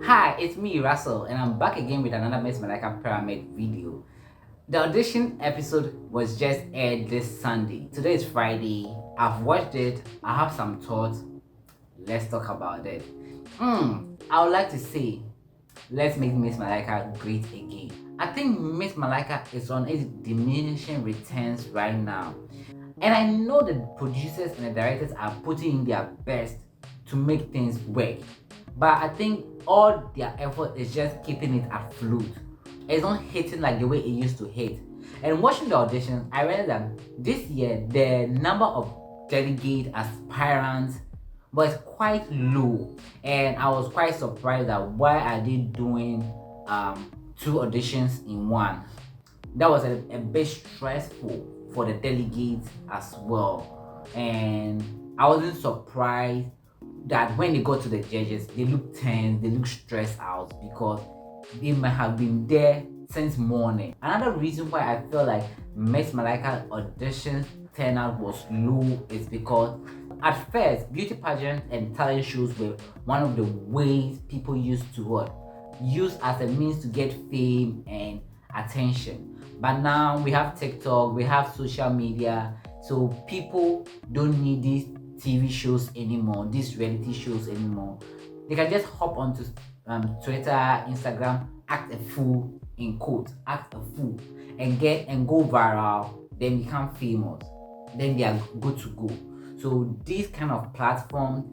Hi, it's me, Russell, and I'm back again with another Miss Malaika Pyramid video. The audition episode was just aired this Sunday. Today is Friday. I've watched it. I have some thoughts. Let's talk about it. I would like to say, let's make Miss Malaika great again. I think Miss Malaika is on its diminishing returns right now. And I know the producers and the directors are putting in their best to make things work. But I think all their effort is just keeping it afloat. It's not hitting like the way it used to hit. And watching the auditions, I realized that this year the number of delegate aspirants was quite low. And I was quite surprised that why are they doing two auditions in one. That was a bit stressful for the delegates as well. And I wasn't surprised that when they got to the judges, they looked tense, they looked stressed out because they might have been there since morning. Another reason why I feel like Miss Malaika audition turnout was low is because at first, beauty pageants and talent shows were one of the ways people used to what? Use as a means to get fame and attention. But now we have TikTok, we have social media, so people don't need these TV shows anymore, these reality shows anymore. They can just hop onto Twitter, Instagram, act a fool in quotes, act a fool, and go viral, then become famous, then they are good to go. So these kind of platforms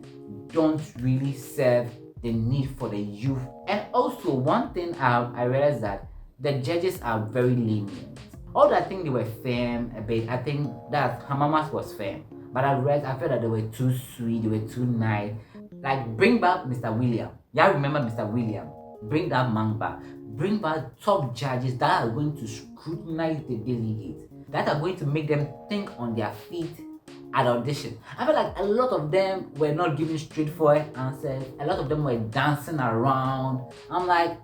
don't really serve the need for the youth. And also one thing I realized that the judges are very lenient. Although I think they were firm a bit, I think that Hamamas was firm. But I felt that they were too sweet, they were too nice. Like bring back Mr. William. Y'all remember Mr. William? Bring that man back. Bring back top judges that are going to scrutinize the delegates, that are going to make them think on their feet at audition. I feel like a lot of them were not giving straightforward answers. A lot of them were dancing around. I'm like,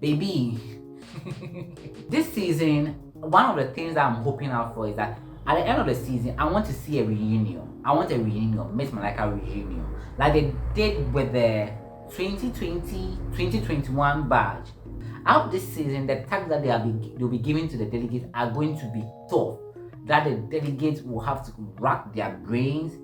baby. This season, one of the things that I'm hoping out for is that at the end of the season, I want to see a reunion. I want a reunion, Miss Malaika reunion, like they did with the 2020-2021 badge. Out this season, the tags that they'll be giving to the delegates are going to be tough. That the delegates will have to rack their brains,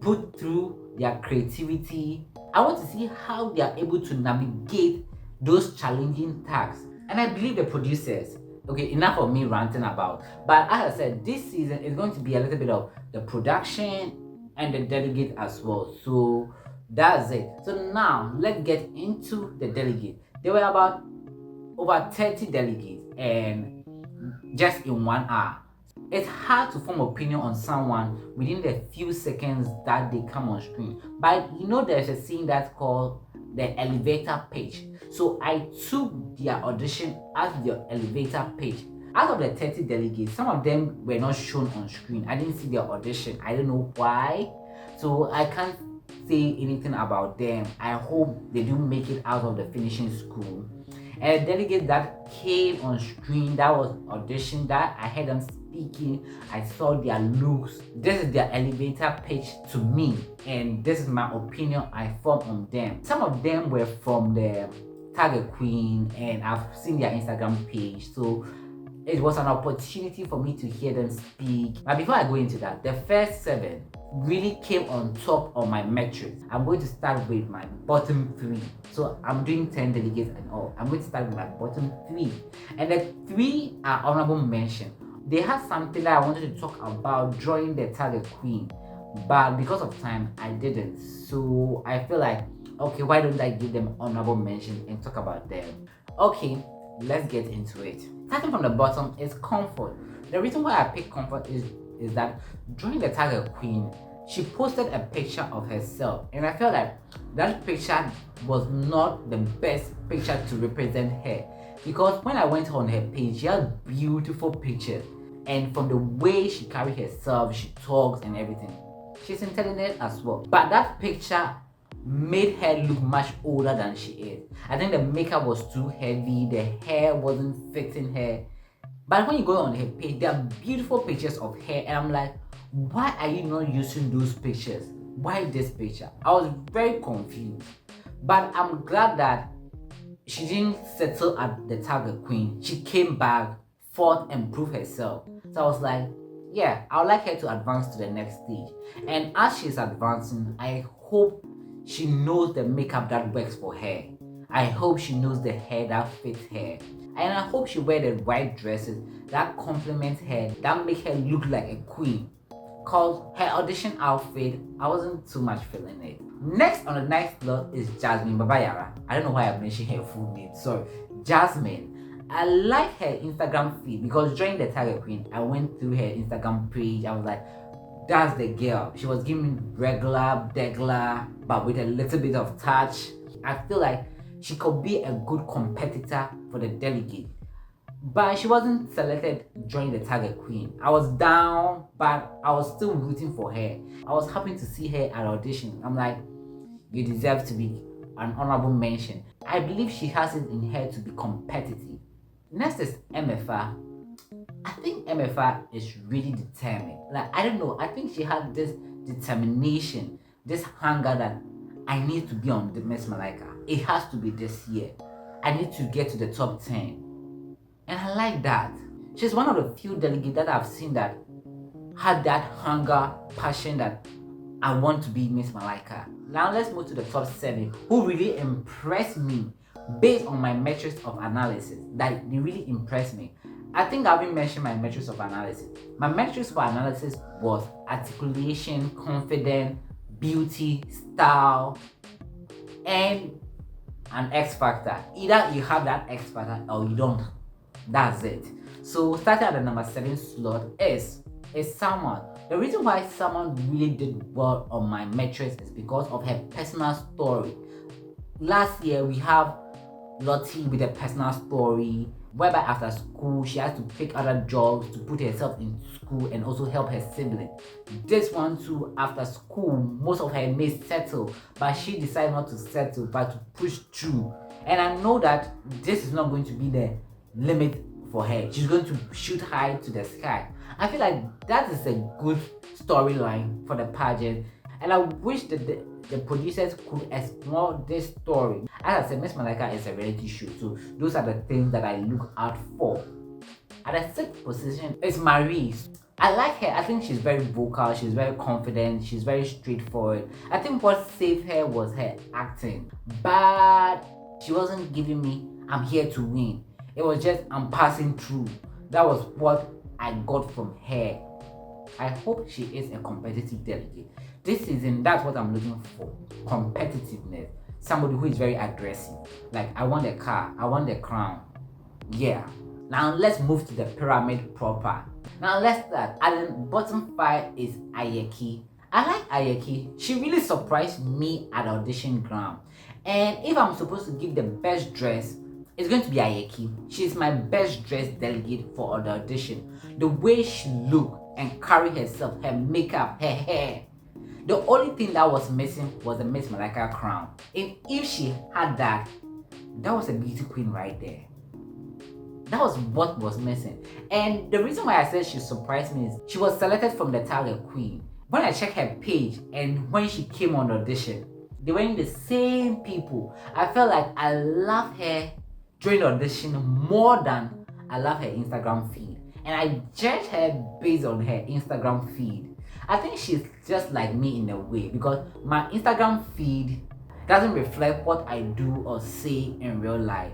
put through their creativity. I want to see how they are able to navigate those challenging tasks. And I believe the producers, okay, enough of me ranting about. But as I said, this season is going to be a little bit of the production and the delegate as well. So that's it. So now let's get into the delegate. There were about over 30 delegates and just in 1 hour. It's hard to form opinion on someone within the few seconds that they come on screen. But you know there's a scene that's called the elevator pitch. So I took their audition as the elevator pitch. Out of the 30 delegates, some of them were not shown on screen. I didn't see their audition. I don't know why. So I can't say anything about them. I hope they do make it out of the finishing school. And a delegate that came on screen, that was audition, that I heard them speaking, I saw their looks. This is their elevator pitch to me, and this is my opinion I formed on them. Some of them were from the Target Queen, and I've seen their Instagram page, so it was an opportunity for me to hear them speak. But before I go into that, the first 7 really came on top of my metrics. I'm going to start with my bottom 3. So I'm doing 10 delegates and all. I'm going to start with my bottom 3. And the 3 are honorable mention. They had something that I wanted to talk about during the Target Queen, but because of time, I didn't. So I feel like, okay, why don't I give them honorable mention and talk about them? Okay, let's get into it. Starting from the bottom is Comfort. The reason why I picked Comfort is that during the Target Queen, she posted a picture of herself, and I felt like that picture was not the best picture to represent her, because when I went on her page, she had beautiful pictures, and from the way she carries herself, she talks and everything, she's intelligent as well. But that picture made her look much older than she is. I think the makeup was too heavy, the hair wasn't fitting her. But when you go on her page, there are beautiful pictures of her, and I'm like, why are you not using those pictures? Why this picture? I was very confused. But I'm glad that she didn't settle at the target queen. She came back, fought, and proved herself. So I was like, yeah, I would like her to advance to the next stage. And as she's advancing, I hope she knows the makeup that works for her. I hope she knows the hair that fits her. And I hope she wears the right dresses that complement her, that make her look like a queen. Cause her audition outfit, I wasn't too much feeling it. Next on the next slot is Jasmine Babayara. I don't know why I mentioned her full name. Sorry, Jasmine. I like her Instagram feed because during the Tiger Queen, I went through her Instagram page. I was like, that's the girl. She was giving regular, but with a little bit of touch. I feel like she could be a good competitor for the delegate. But she wasn't selected during the Target Queen. I was down, but I was still rooting for her. I was happy to see her at audition. I'm like, you deserve to be an honorable mention. I believe she has it in her to be competitive. Next is MFA. I think MFA is really determined. Like, I don't know, I think she had this determination, this hunger that I need to be on the Miss Malaika. It has to be this year. I need to get to the top 10. And I like that. She's one of the few delegates that I've seen that had that hunger, passion that I want to be Miss Malaika. Now let's move to the top 7 who really impressed me based on my metrics of analysis. That they really impressed me. I think I've been mentioning my metrics of analysis. My metrics for analysis was articulation, confidence, beauty, style, and an X factor. Either you have that X factor or you don't. That's it. So starting at the number 7 slot is Salmon. The reason why Salmon really did well on my metrics is because of her personal story. Last year we have Lottie with a personal story whereby after school she has to pick other jobs to put herself in school and also help her sibling. This one too, after school most of her mates settle, but she decided not to settle but to push through. And I know that this is not going to be the limit for her. She's going to shoot high to the sky. I feel like that is a good storyline for the pageant, and I wish that the producers could explore this story. As I said, Miss Malaika is a reality show, so those are the things that I look out for. At the 6th position is Marie. I like her. I think she's very vocal, she's very confident, she's very straightforward. I think what saved her was her acting, but she wasn't giving me I'm here to win. It was just I'm passing through. That was what I got from her. I hope she is a competitive delegate. This season, that's what I'm looking for. Competitiveness. Somebody who is very aggressive. Like, I want a car, I want the crown. Yeah. Now let's move to the pyramid proper. Now let's start. At the bottom 5 is Ayeki. I like Ayeki. She really surprised me at audition ground. And if I'm supposed to give the best dress, it's going to be Ayeki. She's my best dressed delegate for the audition. The way she looked and carried herself, her makeup, her hair. The only thing that was missing was the Miss Malaika crown. And if she had that, that was a beauty queen right there. That was what was missing. And the reason why I said she surprised me is she was selected from the Target Queen. When I checked her page and when she came on the audition, they were in the same people. I felt like I loved her during the audition more than I love her Instagram feed. And I judge her based on her Instagram feed. I think she's just like me in a way because my Instagram feed doesn't reflect what I do or say in real life.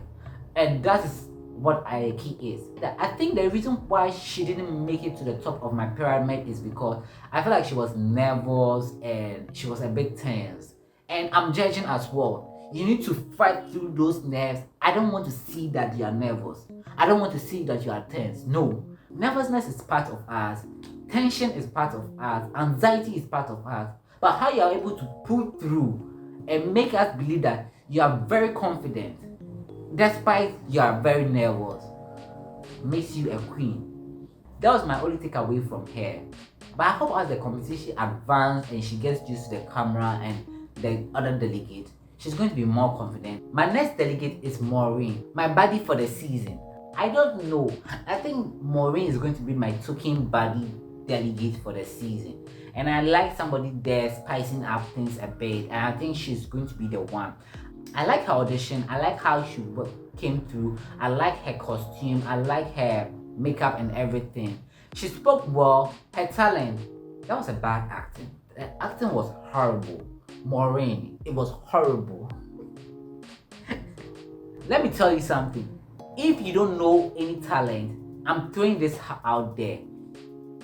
And that is what Ayeki is. I think the reason why she didn't make it to the top of my pyramid is because I feel like she was nervous and she was a bit tense. And I'm judging as well. You need to fight through those nerves. I don't want to see that you are nervous. I don't want to see that you are tense. No. Nervousness is part of us. Tension is part of us. Anxiety is part of us. But how you are able to pull through and make us believe that you are very confident despite you are very nervous makes you a queen. That was my only takeaway from her. But I hope as the competition advances and she gets used to the camera and the other delegate, she's going to be more confident. My next delegate is Maureen, my buddy for the season. I don't know. I think Maureen is going to be my token buddy delegate for the season. And I like somebody there spicing up things a bit. And I think she's going to be the one. I like her audition. I like how she came through. I like her costume. I like her makeup and everything. She spoke well. Her talent. That was a bad acting. The acting was horrible. Maureen, it was horrible. Let me tell you something. If you don't know any talent, I'm throwing this out there.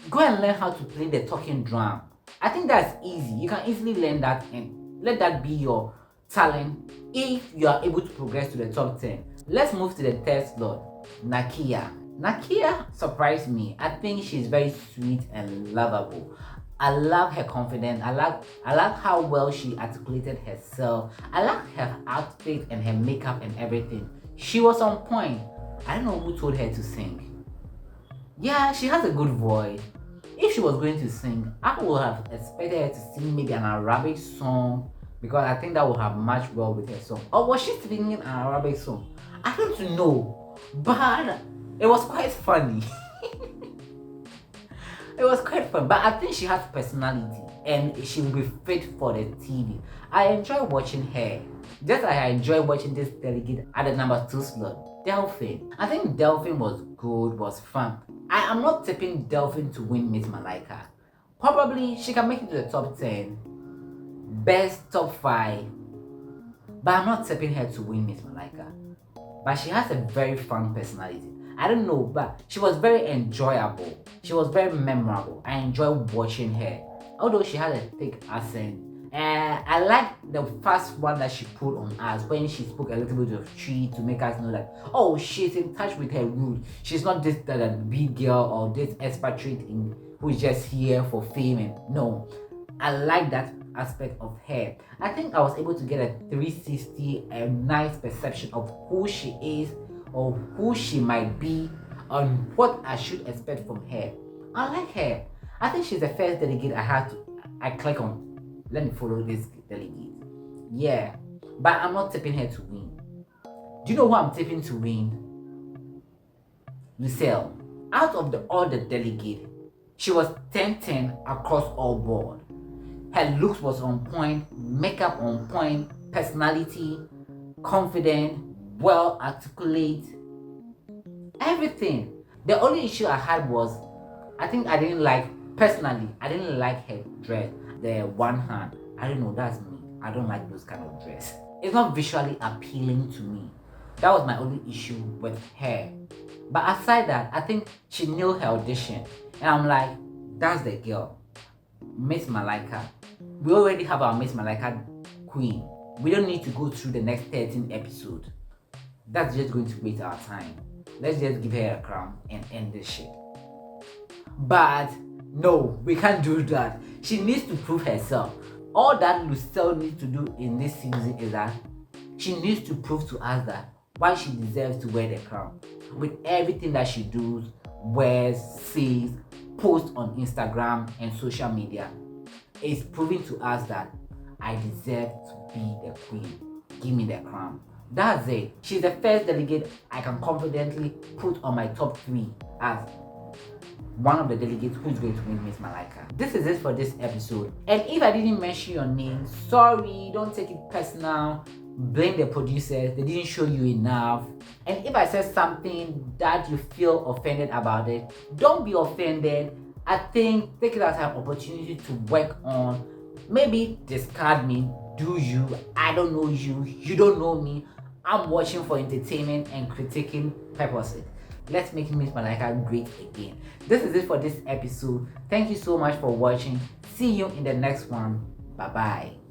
Go and learn how to play the talking drum. I think that's easy. You can easily learn that and let that be your talent if you are able to progress to the top 10. Let's move to the third slot. Nakia. Nakia surprised me. I think she's very sweet and lovable. I love her confidence. I like how well she articulated herself. I like her outfit and her makeup and everything. She was on point. I don't know who told her to sing. Yeah, she has a good voice. If she was going to sing, I would have expected her to sing maybe an Arabic song because I think that would have matched well with her song. Or was she singing an Arabic song? I don't know, but it was quite funny. It was quite fun, but I think she has personality and she will be fit for the TV. I enjoy watching her. Just like I enjoy watching this delegate at the number 2 slot, Delphine. I think Delphine was good, was fun. I am not tipping Delphine to win Miss Malaika. Probably she can make it to the top 10, best top 5, but I'm not tipping her to win Miss Malaika. But she has a very fun personality. I don't know, but she was very enjoyable. She was very memorable. I enjoyed watching her. Although she had a thick accent. I like the first one that she put on us when she spoke a little bit of tree to make us know that, oh, she's in touch with her roots. She's not this big girl or this expatriate who is just here for fame. And no, I like that aspect of her. I think I was able to get a 360, a nice perception of who she is or who she might be and what I should expect from her. I like her. I think she's the first delegate I click on. Let me follow this delegate. Yeah. But I'm not tipping her to win. Do you know who I'm tipping to win? Lucille. Out of all the delegates, she was 10-10 across all board. Her looks was on point, makeup on point, personality, confident, well articulate, everything. The only issue I had was I didn't like her dress, the one hand. I don't know, that's me. I don't like those kind of dress. It's not visually appealing to me. That was my only issue with her. But aside that, I think she nailed her audition. And I'm like, that's the girl. Miss Malaika. We already have our Miss Malaika queen. We don't need to go through the next 13 episodes. That's just going to waste our time. Let's just give her a crown and end this shit. But no, we can't do that. She needs to prove herself. All that Lucille needs to do in this season is that she needs to prove to us that why she deserves to wear the crown. With everything that she does, wears, says, posts on Instagram and social media, it's proving to us that I deserve to be the queen. Give me the crown. That's it. She's the first delegate I can confidently put on my top 3 as one of the delegates who's going to win Miss Malaika. This is it for this episode. And if I didn't mention your name, sorry, don't take it personal. Blame the producers, they didn't show you enough. And if I said something that you feel offended about it, don't be offended. I think take it as an opportunity to work on. Maybe discard me, do you? I don't know you, you don't know me. I'm watching for entertainment and critiquing purposes. Let's make Miss Malaika great again. This is it for this episode. Thank you so much for watching. See you in the next one. Bye bye.